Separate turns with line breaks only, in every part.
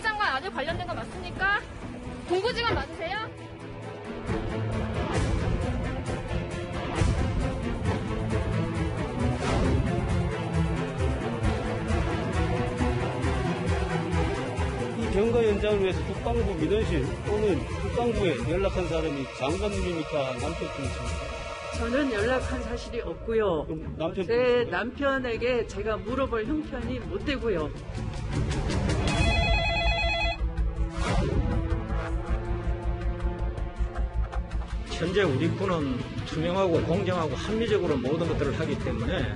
장관 아들 관련된 거 맞습니까? 동부지검 맞으세요?
이 경과 연장을 위해서 국방부 민원실 또는 국방부에 연락한 사람이 장관님입니까? 남편분이십니까?
저는 연락한 사실이 없고요.
그럼
제 남편에게 제가 물어볼 형편이 못 되고요.
현재 우리 군은 투명하고 공정하고 합리적으로 모든 것들을 하기 때문에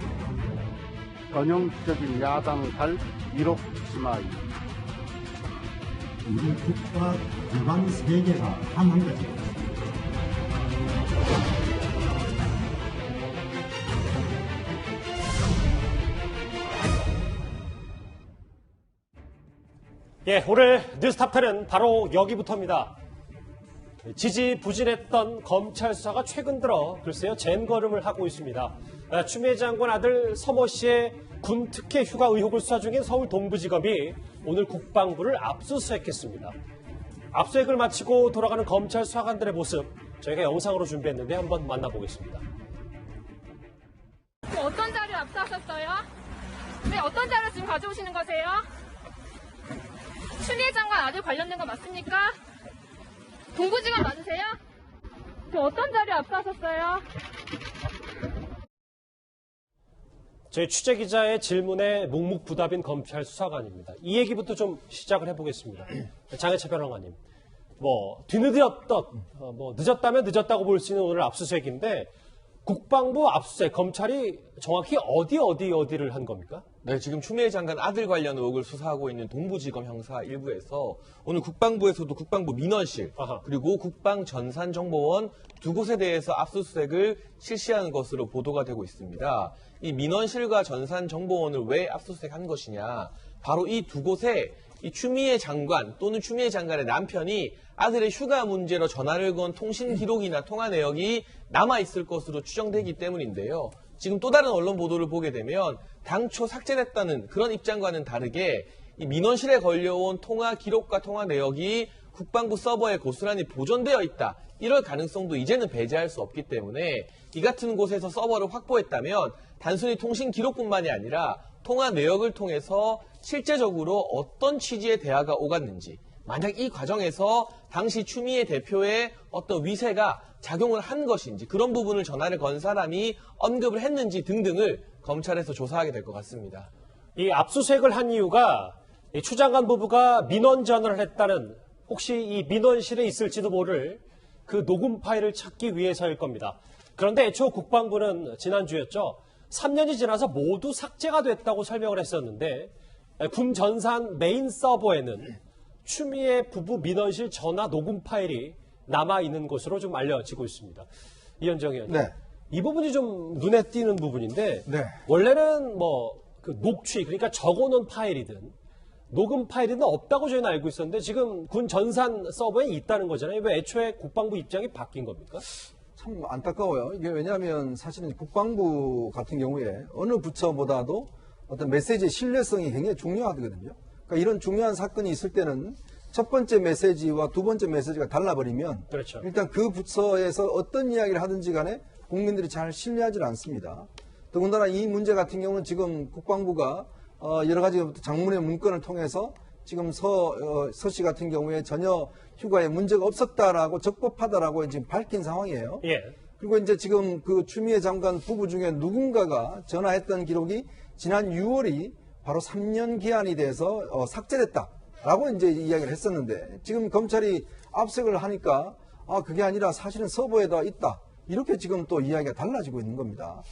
전형적인 야당 발 위로 치마이.
우리 국가 기반 세계가 하나인 거죠.
예, 오늘 뉴스탑10은 바로 여기부터입니다. 지지부진했던 검찰 수사가 최근 들어 글쎄요 젠걸음을 하고 있습니다. 추미애 장관 아들 서모 씨의 군 특혜 휴가 의혹을 수사 중인 서울 동부지검이 오늘 국방부를 압수수색했습니다. 압수수색을 마치고 돌아가는 검찰 수사관들의 모습 저희가 영상으로 준비했는데 한번 만나보겠습니다.
어떤 자료 압수하셨어요? 네, 어떤 자료 지금 가져오시는 거세요? 추미애 장관 아들 관련된 거 맞습니까? 동부지검 맞으세요? 지금 어떤 자료 압수하셨어요?
저희 취재기자의 질문에 묵묵부답인 검찰 수사관입니다. 이 얘기부터 좀 시작을 해보겠습니다. 장혜철 변호사님, 늦었다면 늦었다고 볼 수 있는 오늘 압수수색인데 국방부 압수수색, 검찰이 정확히 어디를 한 겁니까?
네, 지금 추미애 장관 아들 관련 의혹을 수사하고 있는 동부지검 형사 1부에서 오늘 국방부에서도 국방부 민원실 그리고 국방전산정보원 두 곳에 대해서 압수수색을 실시하는 것으로 보도가 되고 있습니다. 이 민원실과 전산정보원을 왜 압수수색한 것이냐? 바로 이 두 곳에 이 추미애 장관 또는 추미애 장관의 남편이 아들의 휴가 문제로 전화를 건 통신 기록이나 통화 내역이 남아있을 것으로 추정되기 때문인데요. 지금 또 다른 언론 보도를 보게 되면 당초 삭제됐다는 그런 입장과는 다르게 이 민원실에 걸려온 통화 기록과 통화 내역이 국방부 서버에 고스란히 보존되어 있다. 이럴 가능성도 이제는 배제할 수 없기 때문에 이 같은 곳에서 서버를 확보했다면 단순히 통신 기록뿐만이 아니라 통화 내역을 통해서 실제적으로 어떤 취지의 대화가 오갔는지, 만약 이 과정에서 당시 추미애 대표의 어떤 위세가 작용을 한 것인지, 그런 부분을 전화를 건 사람이 언급을 했는지 등등을 검찰에서 조사하게 될 것 같습니다.
이 압수수색을 한 이유가 이 추 장관 부부가 민원 전화를 했다는, 혹시 이 민원실에 있을지도 모를 그 녹음 파일을 찾기 위해서일 겁니다. 그런데 애초 국방부는 지난주였죠. 3년이 지나서 모두 삭제가 됐다고 설명을 했었는데 군 전산 메인 서버에는 추미애 부부 민원실 전화 녹음 파일이 남아있는 것으로 좀 알려지고 있습니다. 이현정 의원님.
네.
이 부분이 좀 눈에 띄는 부분인데
네.
원래는 그 녹취, 그러니까 적어놓은 파일이든 녹음 파일은 없다고 저희는 알고 있었는데 지금 군 전산 서버에 있다는 거잖아요. 왜 애초에 국방부 입장이 바뀐 겁니까?
참 안타까워요. 이게 왜냐하면 사실은 국방부 같은 경우에 어느 부처보다도 어떤 메시지의 신뢰성이 굉장히 중요하거든요. 그러니까 이런 중요한 사건이 있을 때는 첫 번째 메시지와 두 번째 메시지가 달라버리면
그렇죠.
일단 그 부처에서 어떤 이야기를 하든지 간에 국민들이 잘 신뢰하지 않습니다. 더군다나 이 문제 같은 경우는 지금 국방부가 여러 가지 장문의 문건을 통해서 지금 서 씨 같은 경우에 전혀 휴가에 문제가 없었다라고 적법하다라고 지금 밝힌 상황이에요.
예.
그리고 이제 지금 그 추미애 장관 부부 중에 누군가가 전화했던 기록이 지난 6월이 바로 3년 기한이 돼서 삭제됐다라고 이제 이야기를 했었는데 지금 검찰이 압수수색을 하니까 그게 아니라 사실은 서버에다 있다. 이렇게 지금 또 이야기가 달라지고 있는 겁니다.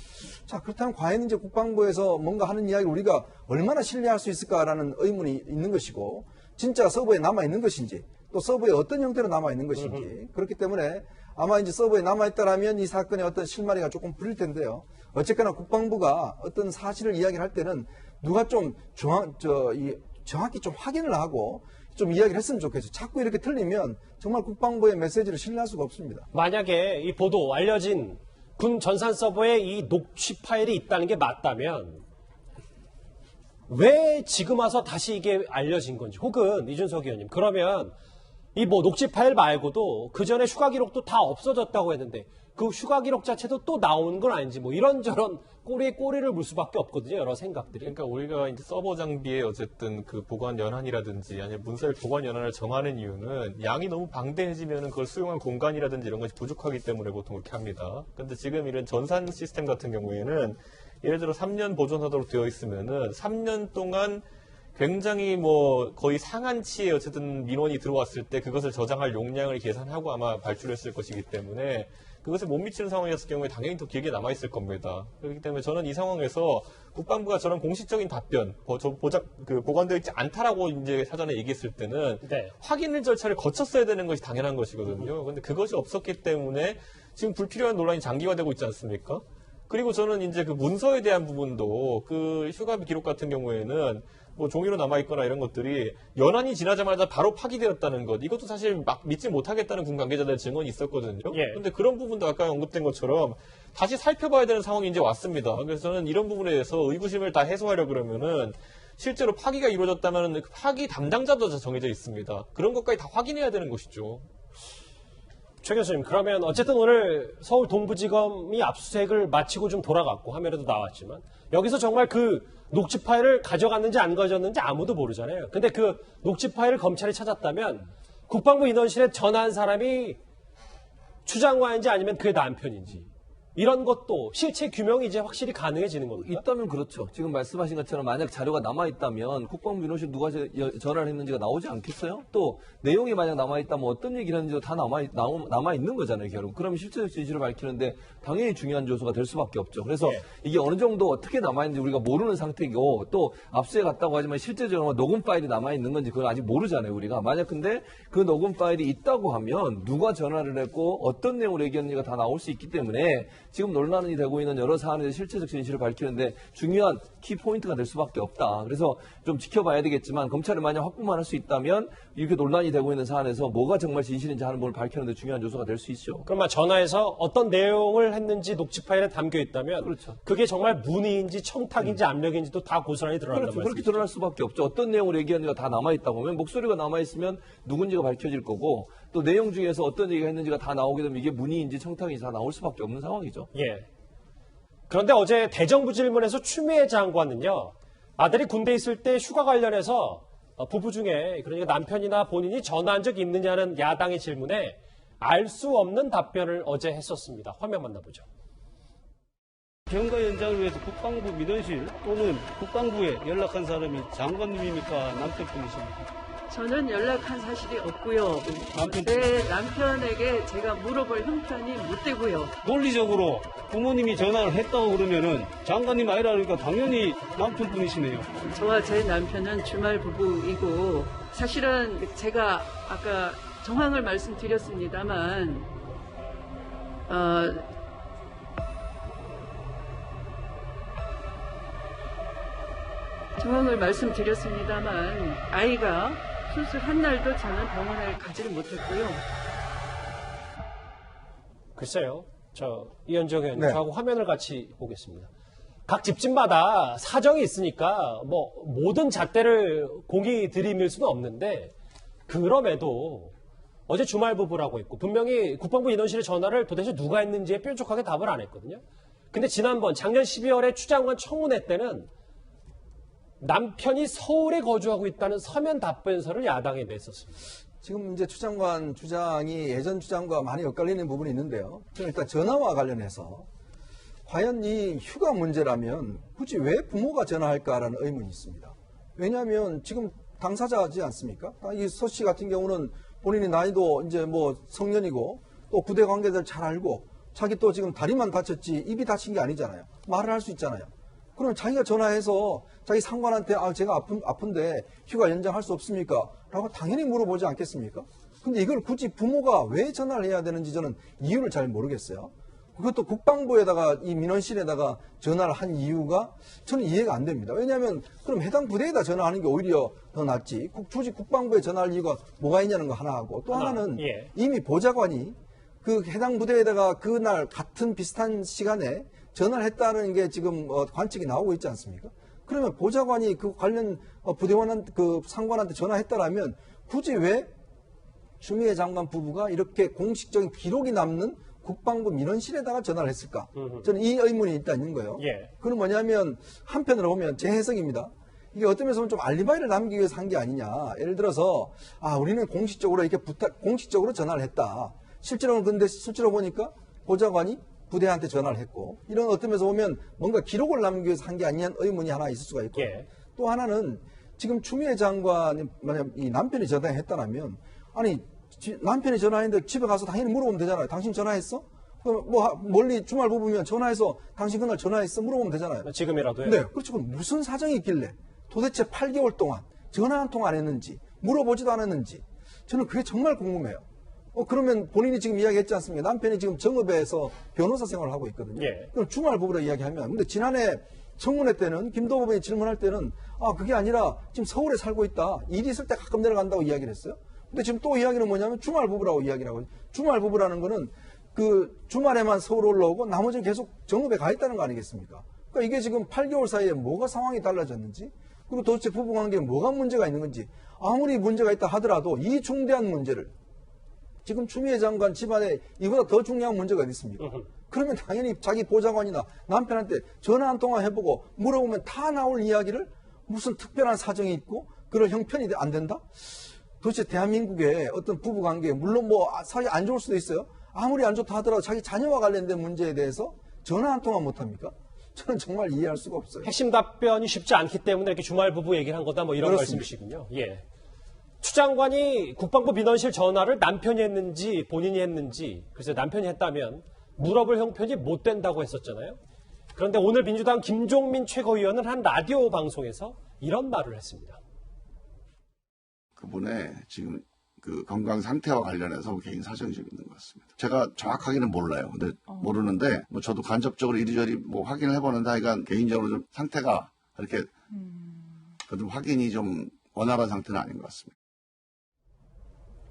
자, 그렇다면 과연 이제 국방부에서 뭔가 하는 이야기를 우리가 얼마나 신뢰할 수 있을까라는 의문이 있는 것이고, 진짜 서버에 남아있는 것인지, 또 서버에 어떤 형태로 남아있는 것인지, 그렇기 때문에 아마 이제 서버에 남아있다라면 이 사건의 어떤 실마리가 조금 풀릴 텐데요. 어쨌거나 국방부가 어떤 사실을 이야기를 할 때는 누가 좀 정확히 좀 확인을 하고 좀 이야기를 했으면 좋겠어요. 자꾸 이렇게 틀리면 정말 국방부의 메시지를 신뢰할 수가 없습니다.
만약에 이 보도 알려진 군 전산 서버에 이 녹취 파일이 있다는 게 맞다면 왜 지금 와서 다시 이게 알려진 건지, 혹은 이준석 의원님, 그러면 이 뭐 녹취 파일 말고도 그 전에 휴가 기록도 다 없어졌다고 했는데 그 휴가 기록 자체도 또 나오는 건 아닌지, 뭐 이런저런 꼬리에 꼬리를 물 수밖에 없거든요. 여러 생각들이.
그러니까 우리가 이제 서버 장비에 어쨌든 그 보관 연한이라든지 아니면 문서의 보관 연한을 정하는 이유는 양이 너무 방대해지면 그걸 수용한 공간이라든지 이런 것이 부족하기 때문에 보통 그렇게 합니다. 근데 지금 이런 전산 시스템 같은 경우에는 예를 들어 3년 보존하도록 되어 있으면은 3년 동안 굉장히 뭐 거의 상한치에 어쨌든 민원이 들어왔을 때 그것을 저장할 용량을 계산하고 아마 발출했을 것이기 때문에 그것에 못 미치는 상황이었을 경우에 당연히 더 길게 남아있을 겁니다. 그렇기 때문에 저는 이 상황에서 국방부가 저런 공식적인 답변, 보관되어 있지 않다라고 이제 사전에 얘기했을 때는
네.
확인을 절차를 거쳤어야 되는 것이 당연한 것이거든요. 그런데 그것이 없었기 때문에 지금 불필요한 논란이 장기화되고 있지 않습니까? 그리고 저는 이제 그 문서에 대한 부분도 그 휴가비 기록 같은 경우에는 뭐 종이로 남아있거나 이런 것들이 연한이 지나자마자 바로 파기되었다는 것, 이것도 사실 막 믿지 못하겠다는 군 관계자들의 증언이 있었거든요. 그런데 그런 부분도 아까 언급된 것처럼 다시 살펴봐야 되는 상황이 이제 왔습니다. 그래서 저는 이런 부분에 대해서 의구심을 다 해소하려 그러면은 실제로 파기가 이루어졌다면 그 파기 담당자도 정해져 있습니다. 그런 것까지 다 확인해야 되는 것이죠.
최 교수님, 그러면 어쨌든 오늘 서울 동부지검이 압수수색을 마치고 좀 돌아갔고 화면에도 나왔지만 여기서 정말 그 녹취 파일을 가져갔는지 안 가져갔는지 아무도 모르잖아요. 근데 그 녹취 파일을 검찰이 찾았다면 국방부 인원실에 전화한 사람이 추 장관인지 아니면 그의 남편인지 이런 것도 실체 규명이 이제 확실히 가능해지는 겁니다.
있다면 그렇죠. 지금 말씀하신 것처럼 만약 자료가 남아있다면 국방부 인원실 누가 전화를 했는지가 나오지 않겠어요? 또 내용이 만약 남아있다면 어떤 얘기를 했는지도 다 남아있는 거잖아요, 결국. 그럼 실체적 진실을 밝히는데 당연히 중요한 요소가 될 수밖에 없죠. 그래서 이게 어느 정도 어떻게 남아있는지 우리가 모르는 상태이고 또 압수해 갔다고 하지만 실제적으로 녹음 파일이 남아있는 건지 그걸 아직 모르잖아요, 우리가. 만약 근데 그 녹음 파일이 있다고 하면 누가 전화를 했고 어떤 내용을 얘기했는지가 다 나올 수 있기 때문에 지금 논란이 되고 있는 여러 사안에 실체적 진실을 밝히는데 중요한 키포인트가 될 수밖에 없다. 그래서 좀 지켜봐야 되겠지만 검찰이 만약 확보만 할 수 있다면 이렇게 논란이 되고 있는 사안에서 뭐가 정말 진실인지 하는 부분을 밝히는 데 중요한 요소가 될 수 있죠.
그러면 전화해서 어떤 내용을 했는지 녹취 파일에 담겨 있다면
그렇죠.
그게 정말 문의인지 청탁인지 압력인지도 다 고스란히 드러난단
그렇죠.
말이죠.
그렇게 드러날 수밖에 없죠. 어떤 내용을 얘기했는지가 다 남아있다고 하면 목소리가 남아있으면 누군지가 밝혀질 거고 또 내용 중에서 어떤 얘기가 했는지가 다 나오게 되면 이게 문의인지 청탁인지 다 나올 수밖에 없는 상황이죠.
예. 그런데 어제 대정부 질문에서 추미애 장관은요, 아들이 군대에 있을 때 휴가 관련해서 부부 중에 그러니까 남편이나 본인이 전화한 적이 있느냐는 야당의 질문에 알 수 없는 답변을 어제 했었습니다. 화면 만나보죠.
경과 연장을 위해서 국방부 민원실 또는 국방부에 연락한 사람이 장관님입니까? 남편분이십니까?
저는 연락한 사실이 없고요. 내 남편에게 제가 물어볼 형편이 못 되고요.
논리적으로 부모님이 전화를 했다고 그러면은 장관님 아니라 그러니까 당연히 남편분이시네요. 저와
제 남편은 주말 부부이고 사실은 제가 아까 정황을 말씀드렸습니다만 아이가 수술한 날도 저는 병원에 가지를 못했고요.
글쎄요. 이현정 의원님,
네.
저하고 화면을 같이 보겠습니다. 각 집집마다 사정이 있으니까 뭐 모든 잣대를 공이 들이밀 수는 없는데 그럼에도 어제 주말 부부라고 했고 분명히 국방부 인원실에 전화를 도대체 누가 했는지에 뾰족하게 답을 안 했거든요. 근데 작년 12월에 추 장관 청문회 때는 남편이 서울에 거주하고 있다는 서면 답변서를 야당에 냈었습니다.
지금 이제 추 장관 주장이 예전 주장과 많이 엇갈리는 부분이 있는데요. 저는 일단 전화와 관련해서 과연 이 휴가 문제라면 굳이 왜 부모가 전화할까라는 의문이 있습니다. 왜냐하면 지금 당사자지 않습니까? 이 서 씨 같은 경우는 본인이 나이도 이제 뭐 성년이고 또 부대 관계자들 잘 알고 자기 또 지금 다리만 다쳤지 입이 다친 게 아니잖아요. 말을 할 수 있잖아요. 그러면 자기가 전화해서 자기 상관한테 제가 아픈데 휴가 연장할 수 없습니까? 라고 당연히 물어보지 않겠습니까? 근데 이걸 굳이 부모가 왜 전화를 해야 되는지 저는 이유를 잘 모르겠어요. 그것도 국방부에다가 이 민원실에다가 전화를 한 이유가 저는 이해가 안 됩니다. 왜냐하면 그럼 해당 부대에다 전화하는 게 오히려 더 낫지. 굳이 국방부에 전화할 이유가 뭐가 있냐는 거 하나 하고 또 하나는 이미 보좌관이 그 해당 부대에다가 그날 같은 비슷한 시간에 전화를 했다는 게 지금 관측이 나오고 있지 않습니까? 그러면 보좌관이 그 관련 부대원 그 상관한테 전화했다라면 굳이 왜 추미애 장관 부부가 이렇게 공식적인 기록이 남는 국방부 민원실에다가 전화를 했을까? 저는 이 의문이 일단 있는 거예요.
예.
그건 뭐냐면 한편으로 보면 제 해석입니다. 이게 어떤 면에서 보면 좀 알리바이를 남기기 위해서 한 게 아니냐. 예를 들어서 우리는 공식적으로 이렇게 공식적으로 전화를 했다. 실제로는 근데 실제로 보니까 보좌관이 부대한테 전화를 했고 이런 어떤 면에서 보면 뭔가 기록을 남기기 위해서 한 게 아니냐는 의문이 하나 있을 수가 있고
예.
또 하나는 지금 추미애 장관이 만약 이 남편이 전화했다면 아니 남편이 전화했는데 집에 가서 당연히 물어보면 되잖아요. 당신 전화했어? 그럼 뭐 멀리 주말 부부면 전화해서 당신 그날 전화했어? 물어보면 되잖아요.
지금이라도요?
네. 그렇죠. 그럼 무슨 사정이 있길래 도대체 8개월 동안 전화 한 통 안 했는지 물어보지도 않았는지 저는 그게 정말 궁금해요. 그러면 본인이 지금 이야기했지 않습니까? 남편이 지금 정읍에서 변호사 생활을 하고 있거든요.
예.
그럼 주말 부부라 이야기하면 근데 지난해 청문회 때는 김도호 의원이 질문할 때는 그게 아니라 지금 서울에 살고 있다. 일이 있을 때 가끔 내려간다고 이야기를 했어요. 근데 지금 또 이야기는 뭐냐면 주말 부부라고 이야기를 하거든요. 주말 부부라는 거는 그 주말에만 서울 올라오고 나머지는 계속 정읍에 가 있다는 거 아니겠습니까? 그러니까 이게 지금 8개월 사이에 뭐가 상황이 달라졌는지 그리고 도대체 부부관계에 뭐가 문제가 있는 건지 아무리 문제가 있다 하더라도 이 중대한 문제를 지금 추미애 장관 집안에 이보다 더 중요한 문제가 어디 있습니까? 그러면 당연히 자기 보좌관이나 남편한테 전화 한 통화 해보고 물어보면 다 나올 이야기를 무슨 특별한 사정이 있고 그럴 형편이 안 된다? 도대체 대한민국의 어떤 부부관계 물론 뭐 사이 안 좋을 수도 있어요. 아무리 안 좋다 하더라도 자기 자녀와 관련된 문제에 대해서 전화 한 통화 못합니까? 저는 정말 이해할 수가 없어요.
핵심 답변이 쉽지 않기 때문에 이렇게 주말 부부 얘기를 한 거다 뭐 이런
그렇습니다.
말씀이시군요. 예. 추 장관이 국방부 민원실 전화를 남편이 했는지 본인이 했는지 글쎄 남편이 했다면 물어볼 형편이 못 된다고 했었잖아요. 그런데 오늘 민주당 김종민 최고위원은 한 라디오 방송에서 이런 말을 했습니다.
그분의 지금 그 건강 상태와 관련해서 개인 사정이 좀 있는 것 같습니다. 제가 정확하게는 몰라요. 근데 모르는데 뭐 저도 간접적으로 이리저리 뭐 확인을 해보는데 하여간 개인적으로 좀 상태가 이렇게 좀 확인이 좀 원활한 상태는 아닌 것 같습니다.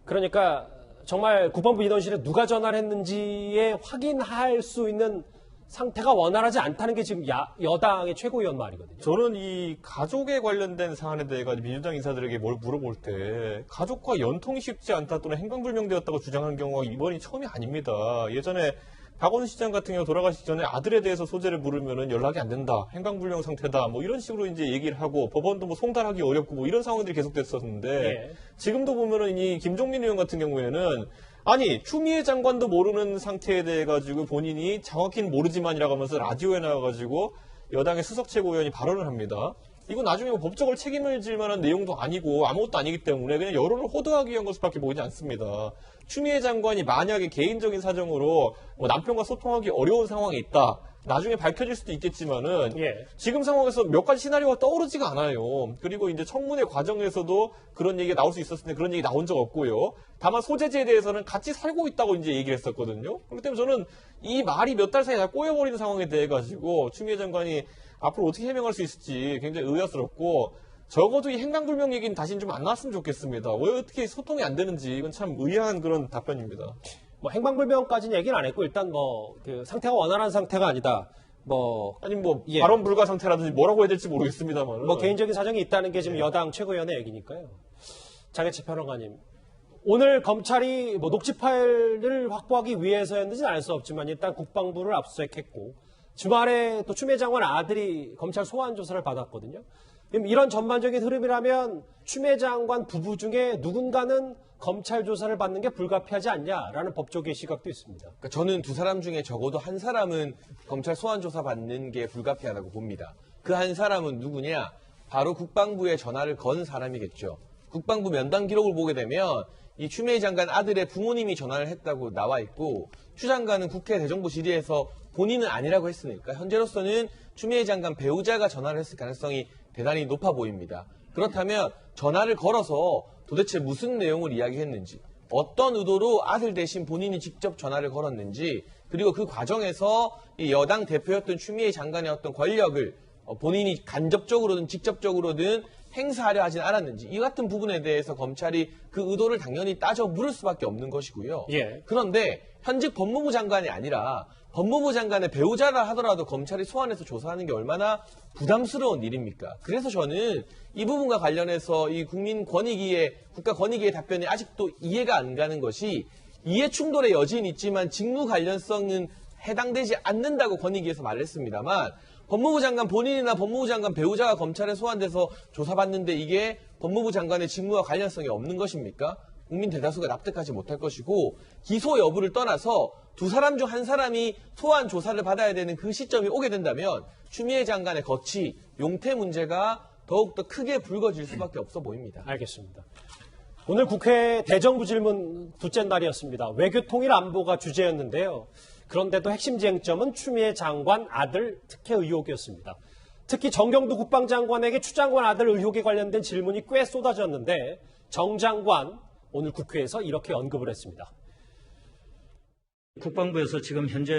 그러니까 정말 국방부 민원실에 누가 전화를 했는지에 확인할 수 있는 상태가 원활하지 않다는 게 지금 여당의 최고위원 말이거든요.
저는 이 가족에 관련된 사안에 대해 민주당 인사들에게 뭘 물어볼 때 가족과 연통이 쉽지 않다 또는 행방불명되었다고 주장한 경우가 이번이 처음이 아닙니다. 예전에 박원순 시장 같은 경우 돌아가시기 전에 아들에 대해서 소재를 물으면은 연락이 안 된다, 행방불명 상태다, 뭐 이런 식으로 이제 얘기를 하고 법원도 뭐 송달하기 어렵고 뭐 이런 상황들이 계속됐었는데
예.
지금도 보면은 이 김종민 의원 같은 경우에는 아니 추미애 장관도 모르는 상태에 대해 가지고 본인이 정확히는 모르지만이라고 하면서 라디오에 나와가지고 여당의 수석 최고위원이 발언을 합니다. 이건 나중에 뭐 법적으로 책임을 질 만한 내용도 아니고 아무것도 아니기 때문에 그냥 여론을 호도하기 위한 것밖에 보이지 않습니다. 추미애 장관이 만약에 개인적인 사정으로 뭐 남편과 소통하기 어려운 상황이 있다. 나중에 밝혀질 수도 있겠지만은
예.
지금 상황에서 몇 가지 시나리오가 떠오르지가 않아요. 그리고 이제 청문회 과정에서도 그런 얘기가 나올 수 있었는데 그런 얘기 나온 적 없고요. 다만 소재지에 대해서는 같이 살고 있다고 이제 얘기를 했었거든요. 그렇기 때문에 저는 이 말이 몇 달 사이에 다 꼬여버리는 상황에 대해 가지고 추미애 장관이 앞으로 어떻게 해명할 수 있을지 굉장히 의아스럽고 적어도 이 행방불명 얘기는 다시는 좀 안 나왔으면 좋겠습니다. 왜 어떻게 소통이 안 되는지 이건 참 의아한 그런 답변입니다.
뭐 행방불명까지는 얘기는 안 했고 일단 뭐 그 상태가 원활한 상태가 아니다. 뭐
아니 뭐
예.
발언 불가 상태라든지 뭐라고 해야 될지 모르겠습니다만
뭐 개인적인 사정이 있다는 게 지금 여당 최고위원의 얘기니까요. 장혜철 평론가님, 오늘 검찰이 뭐 녹취 파일을 확보하기 위해서였는지는 알 수 없지만 일단 국방부를 압수수색했고 주말에 또 추미애 장관 아들이 검찰 소환 조사를 받았거든요. 이런 전반적인 흐름이라면 추미애 장관 부부 중에 누군가는 검찰 조사를 받는 게 불가피하지 않냐라는 법조계의 시각도 있습니다.
그러니까 저는 두 사람 중에 적어도 한 사람은 검찰 소환 조사 받는 게 불가피하다고 봅니다. 그 한 사람은 누구냐? 바로 국방부에 전화를 건 사람이겠죠. 국방부 면담 기록을 보게 되면 이 추미애 장관 아들의 부모님이 전화를 했다고 나와 있고 추 장관은 국회 대정부 질의에서 본인은 아니라고 했으니까 현재로서는 추미애 장관 배우자가 전화를 했을 가능성이 대단히 높아 보입니다. 그렇다면 전화를 걸어서 도대체 무슨 내용을 이야기했는지, 어떤 의도로 아들 대신 본인이 직접 전화를 걸었는지, 그리고 그 과정에서 이 여당 대표였던 추미애 장관의 어떤 권력을 본인이 간접적으로든 직접적으로든 행사하려 하진 않았는지 이 같은 부분에 대해서 검찰이 그 의도를 당연히 따져 물을 수밖에 없는 것이고요.
예.
그런데 현직 법무부 장관이 아니라 법무부 장관의 배우자라 하더라도 검찰이 소환해서 조사하는 게 얼마나 부담스러운 일입니까? 그래서 저는 이 부분과 관련해서 이 국가 권익위의 답변이 아직도 이해가 안 가는 것이 이해 충돌의 여지는 있지만 직무 관련성은 해당되지 않는다고 권익위에서 말했습니다만 법무부 장관 본인이나 법무부 장관 배우자가 검찰에 소환돼서 조사받는데 이게 법무부 장관의 직무와 관련성이 없는 것입니까? 국민 대다수가 납득하지 못할 것이고 기소 여부를 떠나서 두 사람 중 한 사람이 소환 조사를 받아야 되는 그 시점이 오게 된다면 추미애 장관의 거취, 용태 문제가 더욱더 크게 불거질 수밖에 없어 보입니다.
알겠습니다. 오늘 국회 대정부 질문 둘째 날이었습니다. 외교통일 안보가 주제였는데요. 그런데도 핵심 쟁점은 추미애 장관 아들 특혜 의혹이었습니다. 특히 정경두 국방장관에게 추 장관 아들 의혹에 관련된 질문이 꽤 쏟아졌는데 정 장관 오늘 국회에서 이렇게 언급을 했습니다.
국방부에서 지금 현재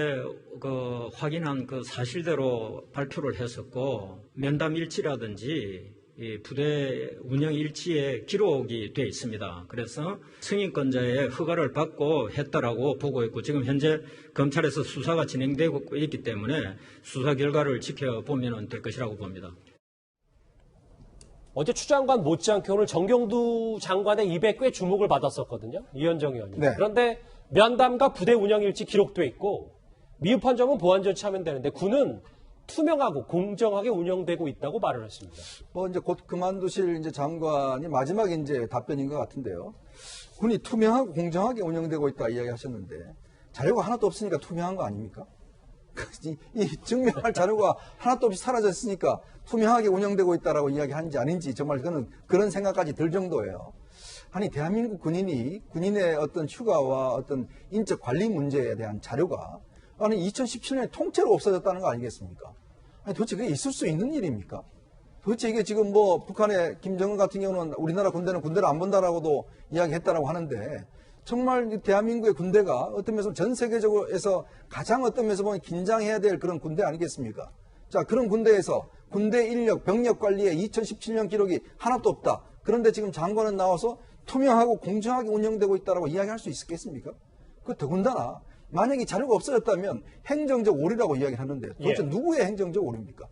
확인한 그 사실대로 발표를 했었고 면담 일지라든지 이 부대 운영 일지에 기록이 돼 있습니다. 그래서 승인권자의 허가를 받고 했다라고 보고 있고 지금 현재 검찰에서 수사가 진행되고 있기 때문에 수사 결과를 지켜보면 될 것이라고 봅니다.
어제 추 장관 못지않게 오늘 정경두 장관의 입에 꽤 주목을 받았었거든요. 이현정 의원님.
네.
그런데 면담과 부대 운영 일지 기록돼 있고 미흡한 점은 보완 조치하면 되는데 군은 투명하고 공정하게 운영되고 있다고 말을 했습니다.
뭐 이제 곧 그만두실 이제 장관이 마지막 이제 답변인 것 같은데요. 군이 투명하고 공정하게 운영되고 있다 이야기하셨는데 자료가 하나도 없으니까 투명한 거 아닙니까? 이 증명할 자료가 하나도 없이 사라졌으니까 투명하게 운영되고 있다라고 이야기하는지 아닌지 정말 그런 생각까지 들 정도예요. 아니 대한민국 군인의 어떤 휴가와 어떤 인적 관리 문제에 대한 자료가 아니 2017년에 통째로 없어졌다는 거 아니겠습니까? 아니 도대체 그게 있을 수 있는 일입니까? 도대체 이게 지금 뭐 북한의 김정은 같은 경우는 우리나라 군대는 군대를 안 본다라고도 이야기했다라고 하는데 정말 대한민국의 군대가 어떤 면에서 전 세계적으로에서 가장 어떤 면에서 보면 긴장해야 될 그런 군대 아니겠습니까? 자 그런 군대에서 군대 인력 병력 관리에 2017년 기록이 하나도 없다. 그런데 지금 장관은 나와서 투명하고 공정하게 운영되고 있다라고 이야기할 수 있겠습니까? 그 더군다나 만약에 자료가 없어졌다면 행정적 오류라고 이야기를 하는데 도대체 누구의 행정적 오류입니까?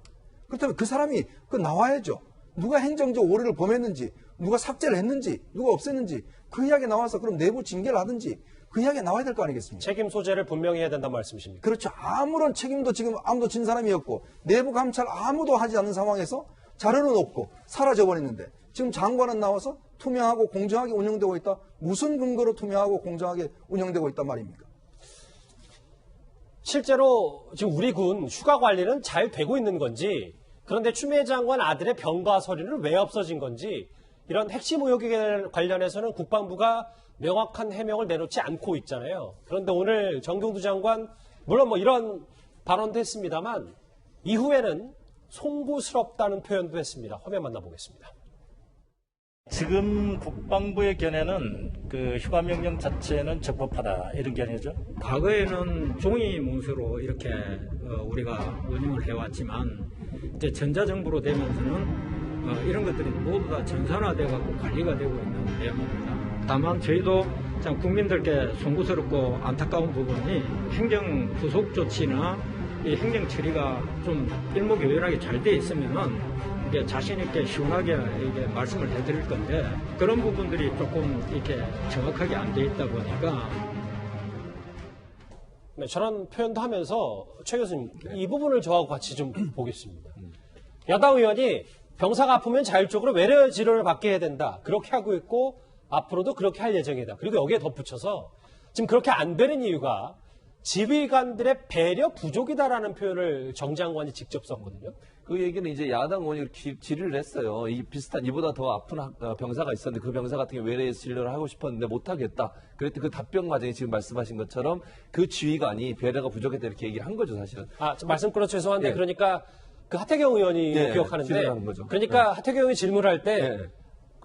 그렇다면 그 사람이 나와야죠. 누가 행정적 오류를 범했는지, 누가 삭제를 했는지, 누가 없앴는지 그 이야기 나와서 그럼 내부 징계를 하든지 그 이야기 나와야 될 거 아니겠습니까?
책임 소재를 분명히 해야 된다는 말씀이십니까?
그렇죠. 아무런 책임도 지금 아무도 진 사람이 없고 내부 감찰 아무도 하지 않는 상황에서 자료는 없고 사라져버렸는데 지금 장관은 나와서 투명하고 공정하게 운영되고 있다. 무슨 근거로 투명하고 공정하게 운영되고 있단 말입니까?
실제로 지금 우리 군 휴가 관리는 잘 되고 있는 건지 그런데 추미애 장관 아들의 병가 서류는 왜 없어진 건지 이런 핵심 의혹에 관련해서는 국방부가 명확한 해명을 내놓지 않고 있잖아요. 그런데 오늘 정경두 장관 물론 뭐 이런 발언도 했습니다만 이후에는 송구스럽다는 표현도 했습니다. 화면 만나보겠습니다.
지금 국방부의 견해는 그 휴가 명령 자체는 적법하다 이런 견해죠.
과거에는 종이 문서로 이렇게 우리가 운영을 해왔지만 이제 전자정부로 되면서는 이런 것들이 모두 다 전산화돼갖고 관리가 되고 있는 내용입니다. 다만 저희도 참 국민들께 송구스럽고 안타까운 부분이 행정 후속 조치나 이 행정 처리가 좀 일목요연하게 잘 돼 있으면은 자신 있게 시원하게 이게 말씀을 해드릴 건데 그런 부분들이 조금 이렇게 정확하게 안 돼 있다 보니까
네, 저런 표현도 하면서 최 교수님 이 부분을 저하고 같이 좀 보겠습니다. 야당 의원이 병사가 아프면 자율적으로 외래 치료를 받게 해야 된다. 그렇게 하고 있고 앞으로도 그렇게 할 예정이다. 그리고 여기에 덧붙여서 지금 그렇게 안 되는 이유가 지휘관들의 배려 부족이다라는 표현을 정 장관이 직접 썼거든요.
그 얘기는 이제 야당 의원이 질의를 했어요. 이 비슷한 이보다 더 아픈 병사가 있었는데 그 병사 같은 경우 외래에서 진료를 하고 싶었는데 못하겠다. 그랬더니 그 답변 과정이 지금 말씀하신 것처럼 그 지휘관이 배려가 부족했다 이렇게 얘기를 한 거죠, 사실은.
말씀 끊어 죄송한데
예.
그러니까 그 하태경 의원이 기억하는데
거죠.
그러니까 하태경 의원이 질문할 때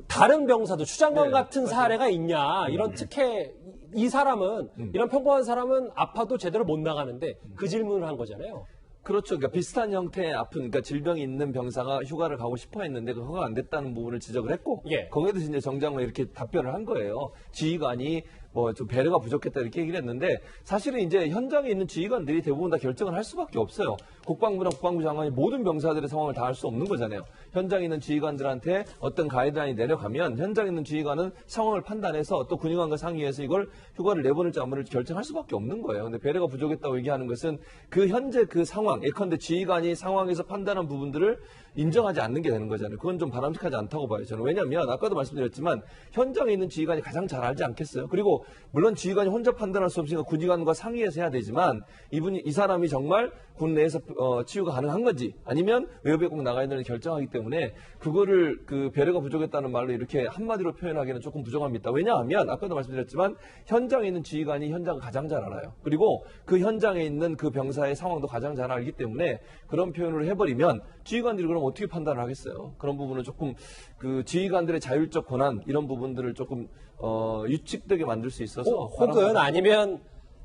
다른 병사도 추장관 같은 사례가 있냐 이런 특혜 이 사람은 이런 평범한 사람은 아파도 제대로 못 나가는데 그 질문을 한 거잖아요.
그렇죠. 그러니까 비슷한 형태의 아픈, 그러니까 질병이 있는 병사가 휴가를 가고 싶어 했는데 그 허가가 안 됐다는 부분을 지적을 했고,
예.
거기에 대해서 이제 정장관 이렇게 답변을 한 거예요. 지휘관이 뭐 좀 배려가 부족했다 이렇게 얘기를 했는데, 사실은 이제 현장에 있는 지휘관들이 대부분 다 결정을 할 수밖에 없어요. 국방부나 국방부 장관이 모든 병사들의 상황을 다 알 수 없는 거잖아요. 현장에 있는 지휘관들한테 어떤 가이드라인이 내려가면 현장에 있는 지휘관은 상황을 판단해서 또 군의관과 상의해서 이걸 휴가를 내보낼지 안 보낼지 결정할 수밖에 없는 거예요. 근데 배려가 부족했다고 얘기하는 것은 그 현재 그 상황, 예컨대 지휘관이 상황에서 판단한 부분들을 인정하지 않는 게 되는 거잖아요. 그건 좀 바람직하지 않다고 봐요. 저는. 왜냐하면 아까도 말씀드렸지만 현장에 있는 지휘관이 가장 잘 알지 않겠어요. 그리고 물론 지휘관이 혼자 판단할 수 없으니까 군의관과 상의해서 해야 되지만 이 사람이 정말 군 내에서 치유가 가능한 건지 아니면 외부에 꼭 나가야 되는 결정하기 때문에 그거를 그 배려가 부족했다는 말로 이렇게 한마디로 표현하기는 조금 부족합니다. 왜냐하면 아까도 말씀드렸지만 현장에 있는 지휘관이 현장을 가장 잘 알아요. 그리고 그 현장에 있는 그 병사의 상황도 가장 잘 알기 때문에 그런 표현을 해버리면 지휘관들이 그럼 어떻게 판단을 하겠어요. 그런 부분은 조금 그 지휘관들의 자율적 권한 이런 부분들을 조금 유축되게 만들 수 있어서
혹은 아니면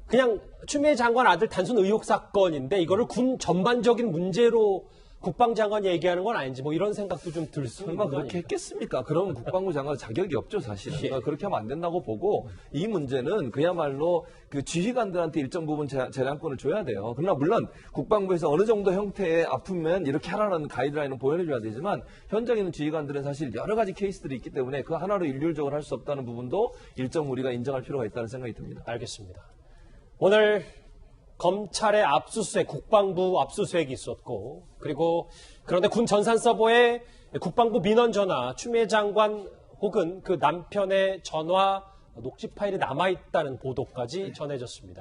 그냥 추미애 장관 아들 단순 의혹 사건인데 이거를 군 전반적인 문제로 국방장관이 얘기하는 건 아닌지 뭐 이런 생각도 좀 들 수 있는
설마 그렇게 했겠습니까? 그럼 국방부 장관 자격이 없죠, 사실은.
예.
그러니까 그렇게 하면 안 된다고 보고 이 문제는 그야말로 그 지휘관들한테 일정 부분 재량권을 줘야 돼요. 그러나 물론 국방부에서 어느 정도 형태의 아프면 이렇게 하라는 가이드라인을 보여줘야 되지만 현장에 있는 지휘관들은 사실 여러 가지 케이스들이 있기 때문에 그 하나로 일률적으로 할 수 없다는 부분도 일정 우리가 인정할 필요가 있다는 생각이 듭니다.
알겠습니다. 오늘 검찰의 압수수색, 국방부 압수수색이 있었고, 그리고 그런데 군 전산 서버에 국방부 민원 전화, 추미애 장관 혹은 그 남편의 전화 녹취 파일이 남아있다는 보도까지 전해졌습니다.